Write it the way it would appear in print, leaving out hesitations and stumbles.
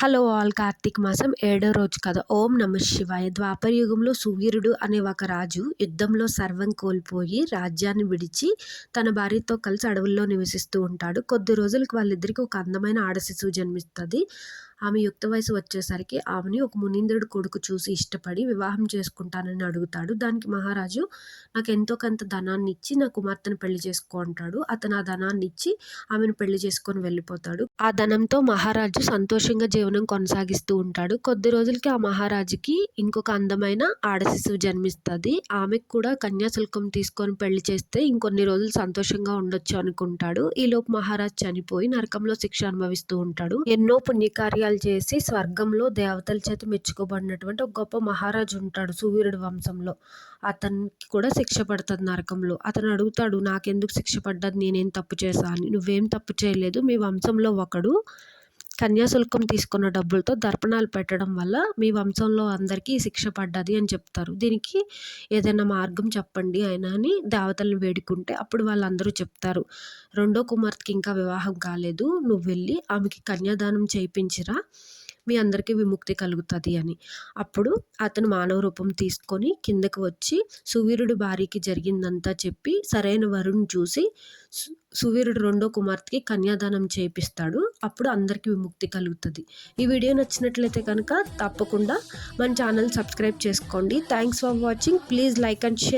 Hello all, Karthika మాసం 7వ రోజు కథ. ఓం నమ శివాయ. ద్వాపర యుగంలో సువీరుడు అనే ఒక రాజు యుద్ధంలో సర్వం కోల్పోయి రాజ్యాన్ని విడిచి తన భార్యతో కలిసి అడవుల్లో నివసిస్తూ ఉంటాడు. కొద్ది రోజులకు వాళ్ళిద్దరికి ఒక అందమైన ఆడ శిశువు జన్మిస్తుంది. ఆమె యుక్త వయసు వచ్చేసరికి ఆమెని ఒక మునీంద్రుడు కొడుకు చూసి ఇష్టపడి వివాహం చేసుకుంటానని అడుగుతాడు. దానికి మహారాజు నాకు ఎంతో కొంత ధనాన్ని ఇచ్చి నా కుమార్తెను పెళ్లి చేసుకో అంటాడు. అతను ఆ ధనాన్ని ఇచ్చి ఆమెను పెళ్లి చేసుకొని వెళ్ళిపోతాడు. ఆ ధనంతో మహారాజు సంతోషంగా జీవనం కొనసాగిస్తూ ఉంటాడు. కొద్ది రోజులకి ఆ మహారాజుకి ఇంకొక అందమైన ఆడ శిశువు జన్మిస్తుంది. ఆమెకు కూడా కన్యాశుల్కం తీసుకొని పెళ్లి చేస్తే ఇంకొన్ని రోజులు సంతోషంగా ఉండొచ్చు అనుకుంటాడు. ఈలోపు మహారాజు చనిపోయి నరకంలో శిక్ష అనుభవిస్తూ ఉంటాడు. ఎన్నో పుణ్యకార్యాలు చేసి స్వర్గంలో దేవతల చేత మెచ్చుకోబడినటువంటి ఒక గొప్ప మహారాజు ఉంటాడు సువీరుడి వంశంలో. అతనికి కూడా శిక్ష పడుతుంది నరకంలో. అతను అడుగుతాడు, నాకెందుకు శిక్ష పడ్డది, నేనేం తప్పు చేశా అని. నువ్వేం తప్పు చేయలేదు, మీ వంశంలో ఒకడు కన్యాశుల్కం తీసుకున్న డబ్బులతో దర్పణాలు పెట్టడం వల్ల మీ వంశంలో అందరికీ శిక్ష పడ్డది అని చెప్తారు. దీనికి ఏదైనా మార్గం చెప్పండి ఆయన అని దేవతలను వేడుకుంటే అప్పుడు వాళ్ళందరూ చెప్తారు, రెండో కుమార్తెకి ఇంకా వివాహం కాలేదు, నువ్వు వెళ్ళి ఆమెకి కన్యాదానం చేయించిరా, మీ అందరికీ విముక్తి కలుగుతుంది అని. అప్పుడు అతను మానవ రూపం తీసుకొని కిందకు వచ్చి సువీరుడి భార్యకి జరిగిందంతా చెప్పి సరైన వరుణ్ణి చూసి సువీరుడు రెండో కుమార్తెకి కన్యాదానం చేపిస్తాడు. అప్పుడు అందరికీ విముక్తి కలుగుతుంది. ఈ వీడియో నచ్చినట్లయితే కనుక తప్పకుండా మన ఛానల్ సబ్స్క్రైబ్ చేసుకోండి. Thanks for watching. Please like and share.